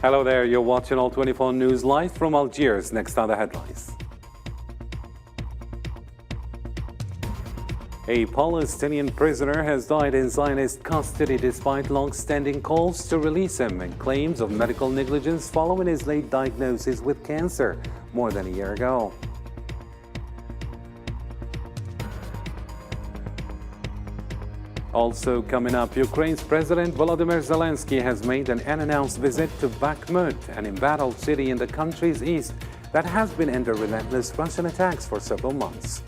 Hello there, you're watching All 24 News live from Algiers. Next are the headlines. A Palestinian prisoner has died in Zionist custody despite long-standing calls to release him and claims of medical negligence following his late diagnosis with cancer more than a year ago. Also coming up, Ukraine's President Volodymyr Zelensky has made an unannounced visit to Bakhmut, an embattled city in the country's east that has been under relentless Russian attacks for several months.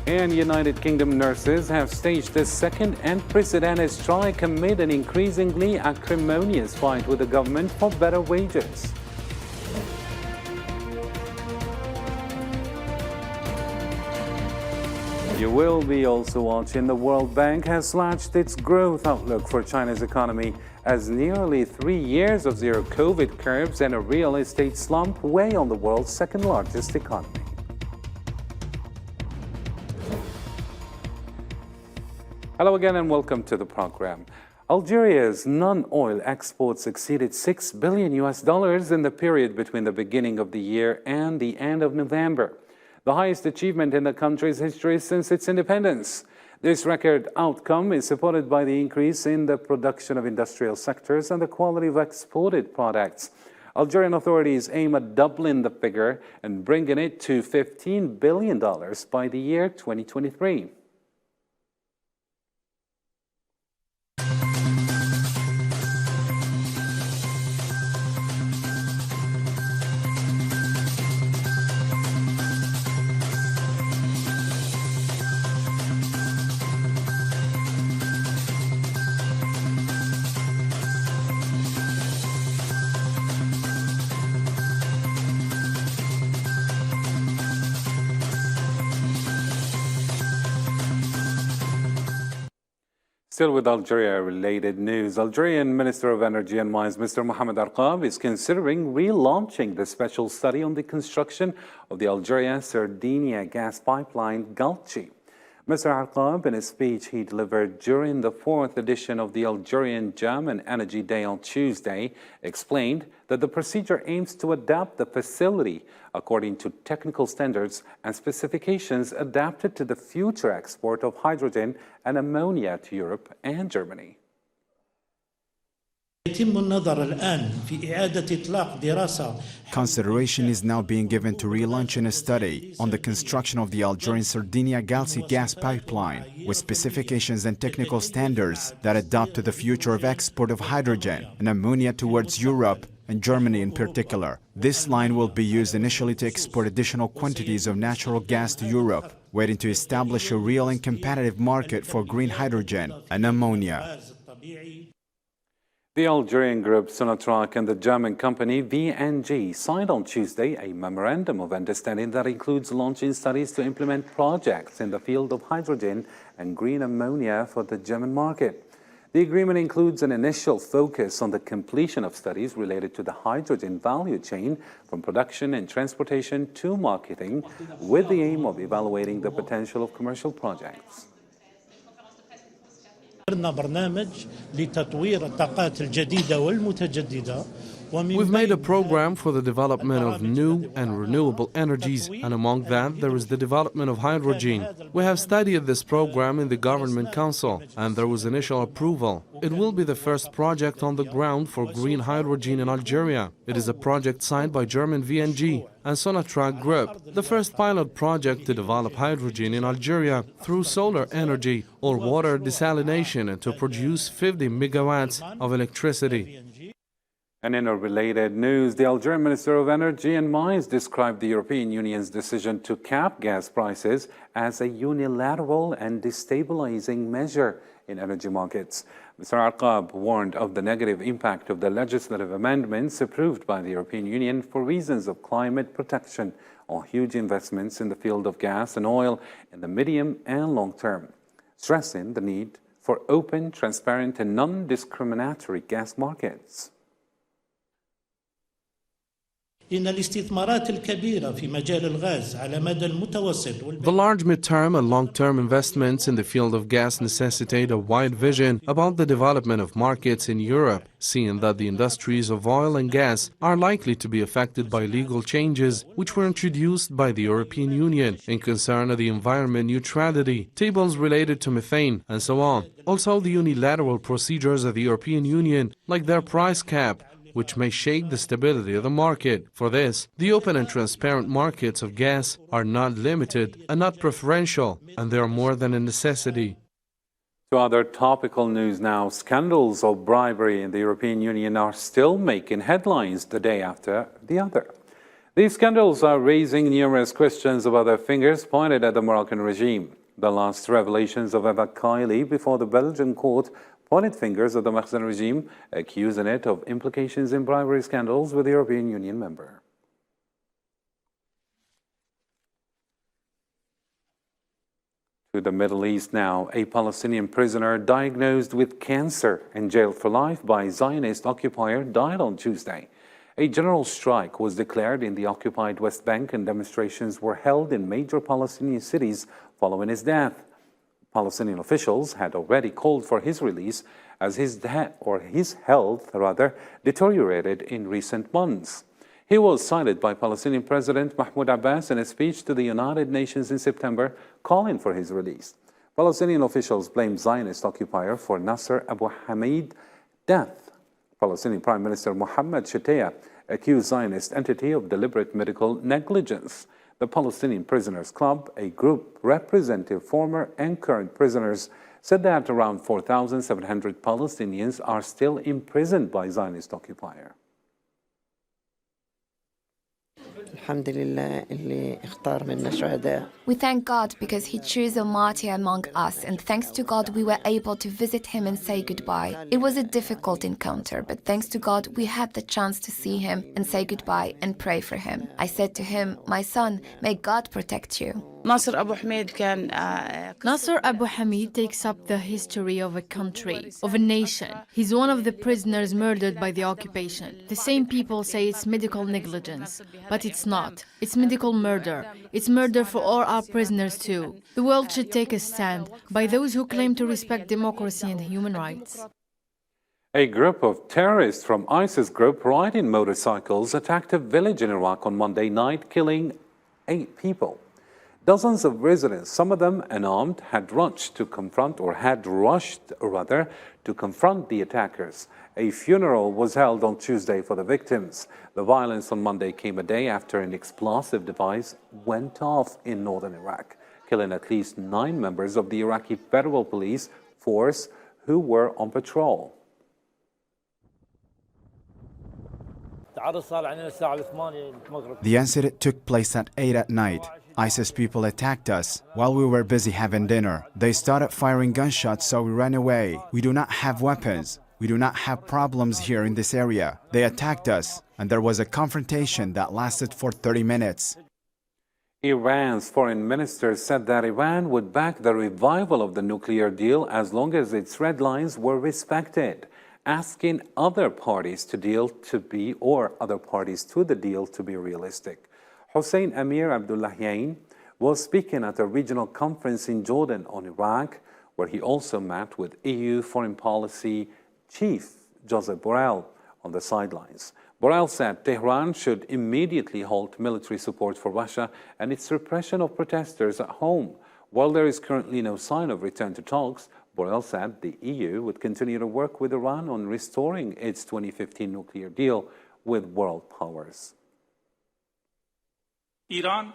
And United Kingdom nurses have staged a second unprecedented strike amid an increasingly acrimonious fight with the government for better wages. You will be also watching the World Bank has slashed its growth outlook for China's economy as nearly 3 years of zero COVID curbs and a real estate slump weigh on the world's second largest economy. Hello again and welcome to the program. Algeria's non-oil exports exceeded $6 billion in the period between the beginning of the year and the end of November, the highest achievement in the country's history since its independence. This record outcome is supported by the increase in the production of industrial sectors and the quality of exported products. Algerian authorities aim at doubling the figure and bringing it to $15 billion by the year 2023. Still with Algeria-related news, Algerian Minister of Energy and Mines, Mr. Mohamed Arqab, is considering relaunching the special study on the construction of the Algeria-Sardinia gas pipeline, Galchi. Mr. Arqab, in a speech he delivered during the 4th edition of the Algerian Jam and Energy Day on Tuesday, explained that the procedure aims to adapt the facility according to technical standards and specifications adapted to the future export of hydrogen and ammonia to Europe and Germany. Consideration is now being given to relaunching a study on the construction of the Algerian Sardinia Galci gas pipeline with specifications and technical standards that adapt to the future of export of hydrogen and ammonia towards Europe and Germany in particular. This line will be used initially to export additional quantities of natural gas to Europe, waiting to establish a real and competitive market for green hydrogen and ammonia. The Algerian group Sonatrach and the German company VNG signed on Tuesday a memorandum of understanding that includes launching studies to implement projects in the field of hydrogen and green ammonia for the German market. The agreement includes an initial focus on the completion of studies related to the hydrogen value chain from production and transportation to marketing, with the aim of evaluating the potential of commercial projects. We've made a program for the development of new and renewable energies, and among that there is the development of hydrogen. We have studied this program in the Government Council, and there was initial approval. It will be the first project on the ground for green hydrogen in Algeria. It is a project signed by German VNG and Sonatrach Group, the first pilot project to develop hydrogen in Algeria through solar energy or water desalination to produce 50 megawatts of electricity. And in a related news, the Algerian Minister of Energy and Mines described the European Union's decision to cap gas prices as a unilateral and destabilizing measure in energy markets. Mr. Arqab warned of the negative impact of the legislative amendments approved by the European Union for reasons of climate protection on huge investments in the field of gas and oil in the medium and long term, stressing the need for open, transparent and non-discriminatory gas markets. إن الاستثمارات الكبيرة في مجال الغاز على مدى المتوسط The large mid-term and long-term investments in the field of gas necessitate a wide vision about the development of markets in Europe, seeing that the industries of oil and gas are likely to be affected by legal changes which were introduced by the European Union in concern of the environment neutrality, tables related to methane, and so on. Also, the unilateral procedures of the European Union, like their price cap, which may shake the stability of the market. For this, the open and transparent markets of gas are not limited and not preferential, and they are more than a necessity. To other topical news now, scandals of bribery in the European Union are still making headlines the day after the other. These scandals are raising numerous questions about their fingers pointed at the Moroccan regime. The last revelations of Eva Kaili before the Belgian court pointed fingers at the Makhzen regime, accusing it of implications in bribery scandals with the European Union member. To the Middle East now, a Palestinian prisoner diagnosed with cancer and jailed for life by Zionist occupier died on Tuesday. A general strike was declared in the occupied West Bank and demonstrations were held in major Palestinian cities following his death. Palestinian officials had already called for his release as his health deteriorated in recent months. He was cited by Palestinian President Mahmoud Abbas in a speech to the United Nations in September calling for his release. Palestinian officials blamed Zionist occupier for Nasser Abu Hamid's death. Palestinian Prime Minister Mohammed Shtayyeh accused Zionist entity of deliberate medical negligence. The Palestinian Prisoners Club, a group representing former and current prisoners, said that around 4,700 Palestinians are still imprisoned by Zionist occupier. We thank God because He chose a martyr among us, and thanks to God we were able to visit him and say goodbye. It was a difficult encounter, but thanks to God we had the chance to see him and say goodbye and pray for him. I said to him, "My son, may God protect you." Nasser Abu Hamid takes up the history of a country, of a nation. He's one of the prisoners murdered by the occupation. The same people say it's medical negligence, but it's not. It's medical murder. It's murder for all our prisoners too. The world should take a stand by those who claim to respect democracy and human rights. A group of terrorists from ISIS group riding motorcycles attacked a village in Iraq on Monday night, killing 8 people. Dozens of residents, some of them unarmed, had rushed to confront the attackers. A funeral was held on Tuesday for the victims. The violence on Monday came a day after an explosive device went off in northern Iraq, killing at least 9 members of the Iraqi Federal Police Force who were on patrol. The incident took place at 8 at night. ISIS people attacked us while we were busy having dinner. They started firing gunshots, so we ran away. We do not have weapons. We do not have problems here in this area. They attacked us, and there was a confrontation that lasted for 30 minutes. Iran's foreign minister said that Iran would back the revival of the nuclear deal as long as its red lines were respected, asking other parties to the deal to be realistic. Hossein Amir Abdullahian was speaking at a regional conference in Jordan on Iraq, where he also met with EU Foreign Policy Chief Joseph Borrell on the sidelines. Borrell said Tehran should immediately halt military support for Russia and its repression of protesters at home. While there is currently no sign of return to talks, Borrell said the EU would continue to work with Iran on restoring its 2015 nuclear deal with world powers. Iran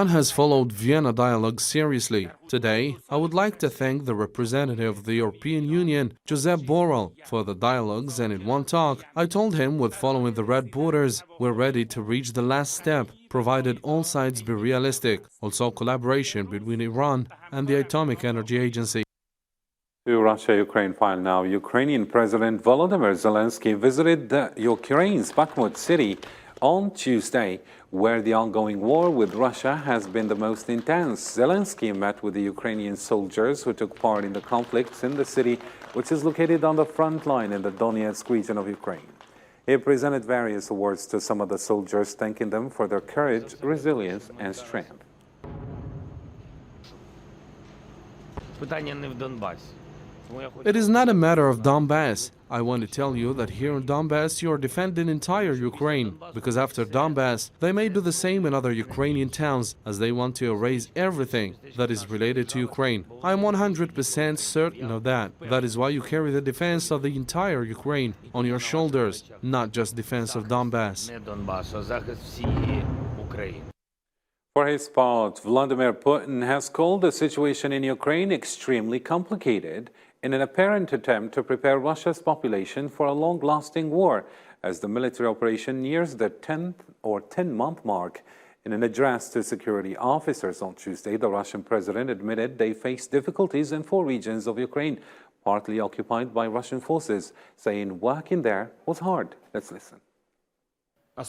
has followed Vienna dialogue seriously. Today, I would like to thank the representative of the European Union, Josep Borrell, for the dialogues, and in one talk, I told him with following the red borders, we're ready to reach the last step, provided all sides be realistic, also collaboration between Iran and the Atomic Energy Agency. To Russia-Ukraine file now. Ukrainian President Volodymyr Zelensky visited Ukraine's Bakhmut city on Tuesday, where the ongoing war with Russia has been the most intense. Zelensky met with the Ukrainian soldiers who took part in the conflicts in the city which is located on the front line in the Donetsk region of Ukraine. He presented various awards to some of the soldiers, thanking them for their courage, resilience, and strength. It is not a matter of Donbass. I want to tell you that here in Donbass you are defending entire Ukraine, because after Donbass they may do the same in other Ukrainian towns, as they want to erase everything that is related to Ukraine. I am 100% certain of that. That is why you carry the defense of the entire Ukraine on your shoulders, not just defense of Donbass. For his part, Vladimir Putin has called the situation in Ukraine extremely complicated in an apparent attempt to prepare Russia's population for a long-lasting war as the military operation nears the 10-month mark. In an address to security officers on Tuesday, the Russian president admitted they face difficulties in 4 regions of Ukraine, partly occupied by Russian forces, saying working there was hard. Let's listen. I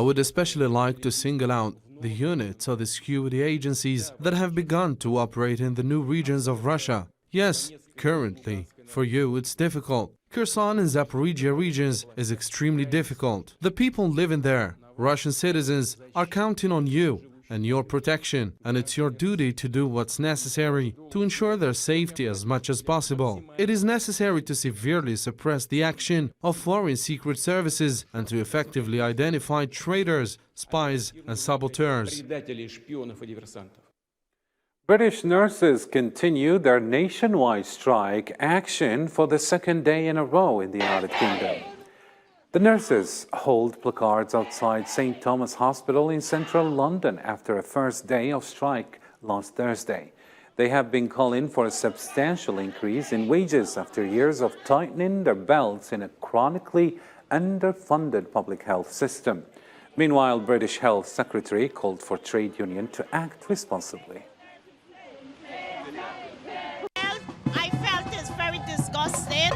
would especially like to single out the units of the security agencies that have begun to operate in the new regions of Russia. Yes, currently, for you it's difficult. Kherson and Zaporizhia regions is extremely difficult. The people living there, Russian citizens, are counting on you and your protection, and it's your duty to do what's necessary to ensure their safety as much as possible. It is necessary to severely suppress the action of foreign secret services and to effectively identify traitors, spies, and saboteurs. British nurses continue their nationwide strike action for the 2nd day in a row in the United Kingdom. The nurses hold placards outside St. Thomas Hospital in central London after a first day of strike last Thursday. They have been calling for a substantial increase in wages after years of tightening their belts in a chronically underfunded public health system. Meanwhile, British Health Secretary called for trade union to act responsibly. I felt it's very disgusting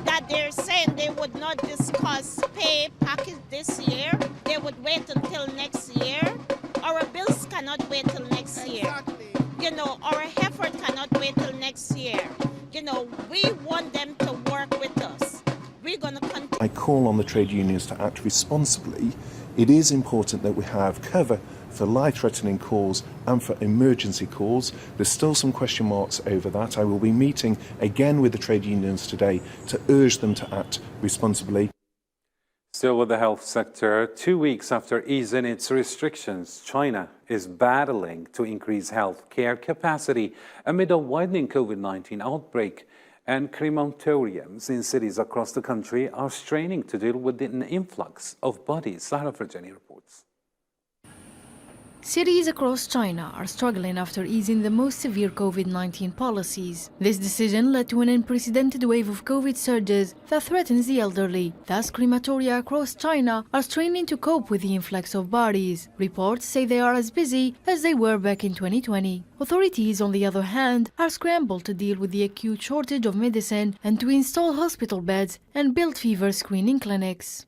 that they're saying they would not discuss pay package this year. They would wait until next year. Our bills cannot wait till next year. You know, our effort cannot wait till next year. You know, we want them to work with us. We're going to continue. I call on the trade unions to act responsibly. It is important that we have cover for life-threatening calls and for emergency calls. There's still some question marks over that. I will be meeting again with the trade unions today to urge them to act responsibly. Still with the health sector, 2 weeks after easing its restrictions, China is battling to increase health care capacity amid a widening COVID-19 outbreak. And crematoriums in cities across the country are straining to deal with an influx of bodies. Sarah Virginie reports. Cities across China are struggling after easing the most severe COVID-19 policies. This decision led to an unprecedented wave of COVID surges that threatens the elderly. Thus, crematoria across China are straining to cope with the influx of bodies. Reports say they are as busy as they were back in 2020. Authorities, on the other hand, are scrambled to deal with the acute shortage of medicine and to install hospital beds and build fever screening clinics.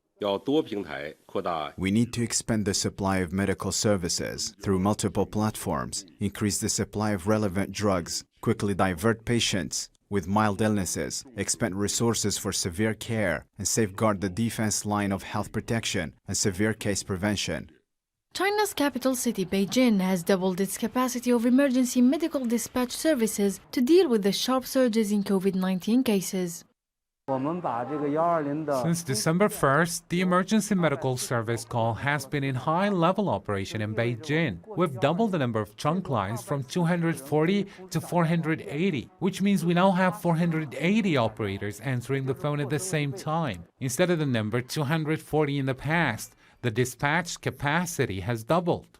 We need to expand the supply of medical services through multiple platforms, increase the supply of relevant drugs, quickly divert patients with mild illnesses, expand resources for severe care, and safeguard the defense line of health protection and severe case prevention. China's capital city, Beijing, has doubled its capacity of emergency medical dispatch services to deal with the sharp surges in COVID-19 cases. Since December 1st, the emergency medical service call has been in high-level operation in Beijing. We've doubled the number of trunk lines from 240 to 480, which means we now have 480 operators answering the phone at the same time. Instead of the number 240 in the past, the dispatch capacity has doubled.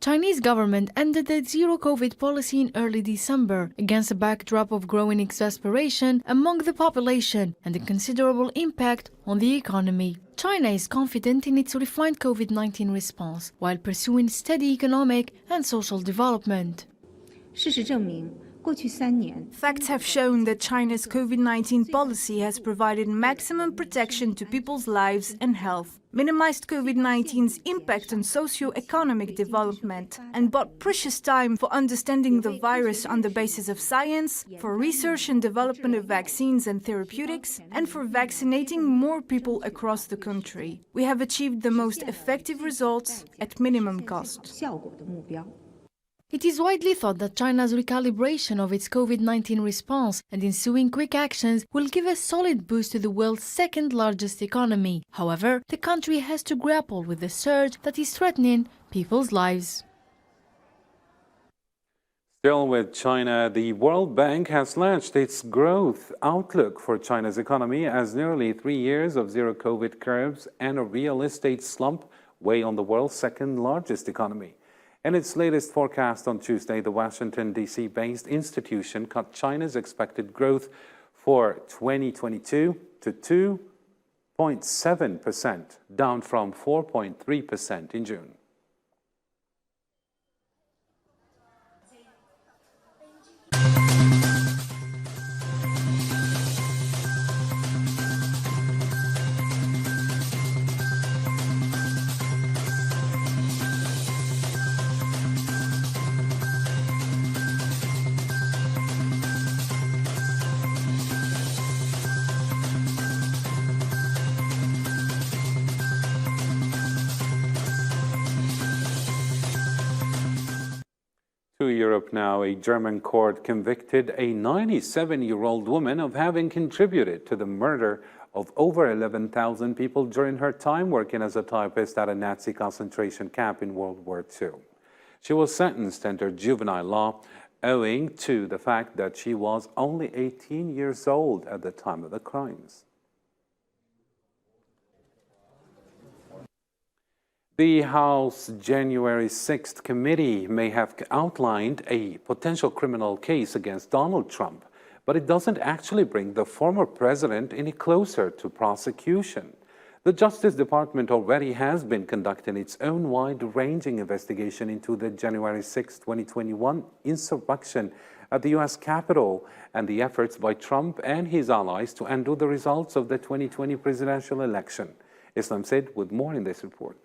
Chinese government ended the zero-COVID policy in early December against a backdrop of growing exasperation among the population and a considerable impact on the economy. China is confident in its refined COVID-19 response while pursuing steady economic and social development. Facts have shown that China's COVID-19 policy has provided maximum protection to people's lives and health, minimized COVID-19's impact on socio-economic development, and bought precious time for understanding the virus on the basis of science, for research and development of vaccines and therapeutics, and for vaccinating more people across the country. We have achieved the most effective results at minimum cost. It is widely thought that China's recalibration of its COVID-19 response and ensuing quick actions will give a solid boost to the world's second-largest economy. However, the country has to grapple with the surge that is threatening people's lives. Still with China, the World Bank has slashed its growth outlook for China's economy as nearly 3 years of zero-COVID curbs and a real estate slump weigh on the world's second-largest economy. In its latest forecast on Tuesday, the Washington, D.C.-based institution cut China's expected growth for 2022 to 2.7%, down from 4.3% in June. To Europe now, a German court convicted a 97-year-old woman of having contributed to the murder of over 11,000 people during her time working as a typist at a Nazi concentration camp in World War II. She was sentenced under juvenile law owing to the fact that she was only 18 years old at the time of the crimes. The House January 6th committee may have outlined a potential criminal case against Donald Trump, but it doesn't actually bring the former president any closer to prosecution. The Justice Department already has been conducting its own wide-ranging investigation into the January 6, 2021 insurrection at the U.S. Capitol and the efforts by Trump and his allies to undo the results of the 2020 presidential election. Islam Said with more in this report.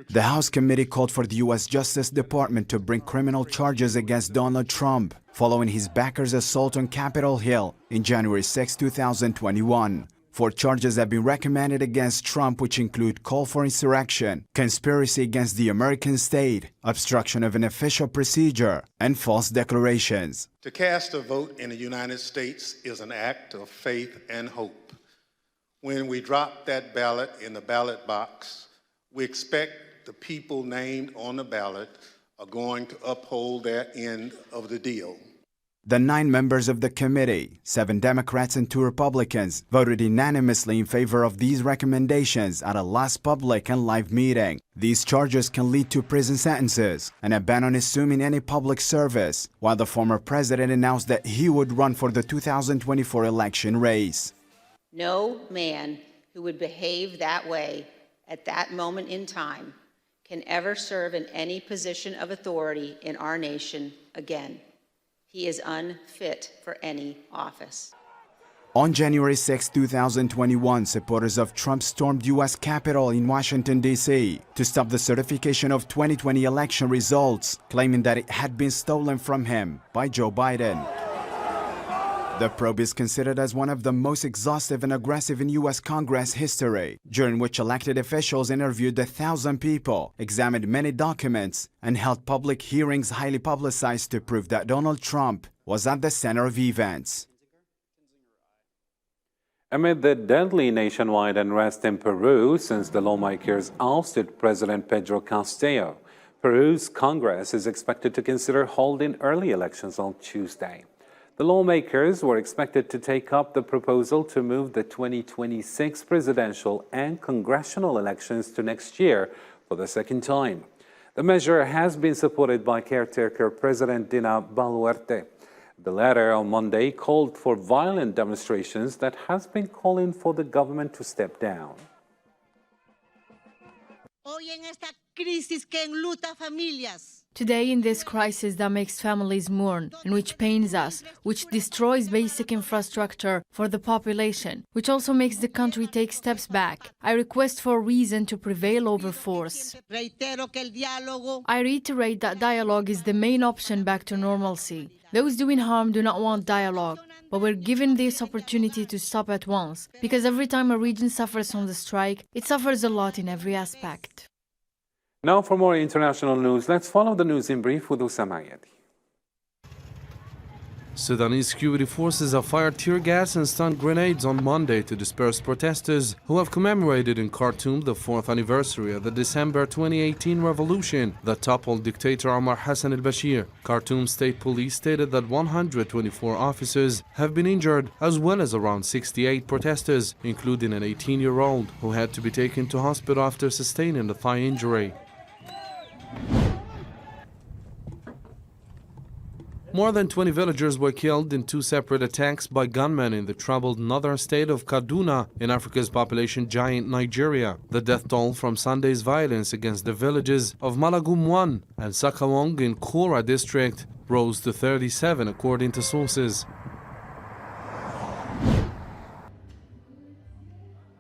The House committee called for the U.S. Justice Department to bring criminal charges against Donald Trump following his backers' assault on Capitol Hill in January 6, 2021. 4 charges have been recommended against Trump, which include call for insurrection, conspiracy against the American state, obstruction of an official procedure, and false declarations. To cast a vote in the United States is an act of faith and hope. When we drop that ballot in the ballot box, we expect the people named on the ballot are going to uphold their end of the deal. The 9 members of the committee, 7 Democrats and 2 Republicans, voted unanimously in favor of these recommendations at a last public and live meeting. These charges can lead to prison sentences and a ban on assuming any public service, while the former president announced that he would run for the 2024 election race. No man who would behave that way at that moment in time can ever serve in any position of authority in our nation again. He is unfit for any office. On January 6, 2021, supporters of Trump stormed U.S. Capitol in Washington, D.C. to stop the certification of 2020 election results, claiming that it had been stolen from him by Joe Biden. The probe is considered as one of the most exhaustive and aggressive in U.S. Congress history, during which elected officials interviewed 1,000 people, examined many documents, and held public hearings highly publicized to prove that Donald Trump was at the center of events. Amid the deadly nationwide unrest in Peru since the lawmakers ousted President Pedro Castillo, Peru's Congress is expected to consider holding early elections on Tuesday. The lawmakers were expected to take up the proposal to move the 2026 presidential and congressional elections to next year for the second time. The measure has been supported by caretaker President Dina Boluarte. The latter on Monday called for violent demonstrations that has been calling for the government to step down. Hoy en esta crisis que enluta familias, Today, in this crisis that makes families mourn and which pains us, which destroys basic infrastructure for the population, which also makes the country take steps back, I request for reason to prevail over force. I reiterate that dialogue is the main option back to normalcy. Those doing harm do not want dialogue, but we're given this opportunity to stop at once, because every time a region suffers from the strike, it suffers a lot in every aspect. Now for more international news, let's follow the news in brief with Usama Ayadi. Sudanese security forces have fired tear gas and stun grenades on Monday to disperse protesters who have commemorated in Khartoum the 4th anniversary of the December 2018 revolution that toppled dictator Omar Hassan al-Bashir. Khartoum State Police stated that 124 officers have been injured, as well as around 68 protesters, including an 18-year-old who had to be taken to hospital after sustaining a thigh injury. More than 20 villagers were killed in two separate attacks by gunmen in the troubled northern state of Kaduna in Africa's population giant Nigeria. The death toll from Sunday's violence against the villages of Malagum 1 and Sakawong in Kora district rose to 37 according to sources.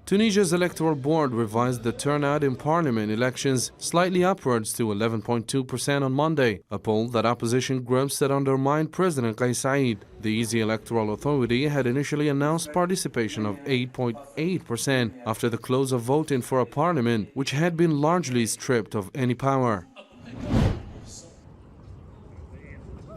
Tunisia's electoral board revised the turnout in parliament elections slightly upwards to 11.2% on Monday, a poll that opposition groups said undermined President Kais Saied. The Easy Electoral Authority had initially announced participation of 8.8% after the close of voting for a parliament which had been largely stripped of any power.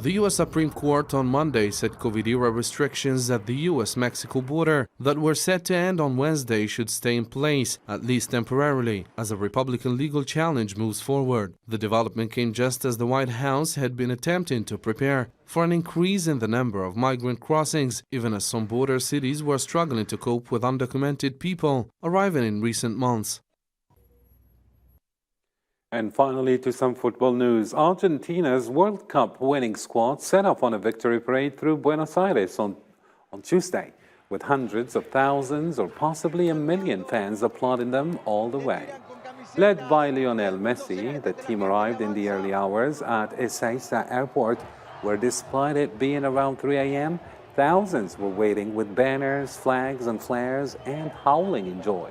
The U.S. Supreme Court on Monday said COVID-era restrictions at the U.S.-Mexico border that were set to end on Wednesday should stay in place, at least temporarily, as a Republican legal challenge moves forward. The development came just as the White House had been attempting to prepare for an increase in the number of migrant crossings, even as some border cities were struggling to cope with undocumented people arriving in recent months. And finally, to some football news. Argentina's World Cup winning squad set off on a victory parade through Buenos Aires on Tuesday, with hundreds of thousands or possibly a million fans applauding them all the way. Led by Lionel Messi, the team arrived in the early hours at Ezeiza Airport, where despite it being around 3 a.m., thousands were waiting with banners, flags, and flares and howling in joy.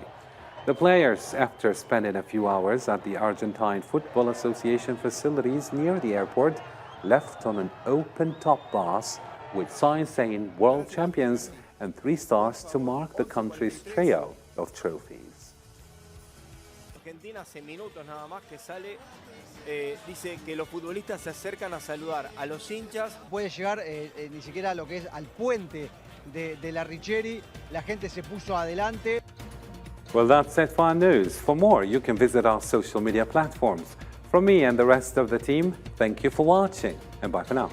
The players, after spending a few hours at the Argentine Football Association facilities near the airport, left on an open-top bus with signs saying World Champions and 3 stars to mark the country's trio of trophies. Argentina hace minutos nada más que sale, dice que los futbolistas se acercan a saludar a los hinchas. Puede llegar ni siquiera a lo que es al puente de la Richeri, la gente se puso adelante. Well, that's it for our news. For more, you can visit our social media platforms. From me and the rest of the team, thank you for watching, and bye for now.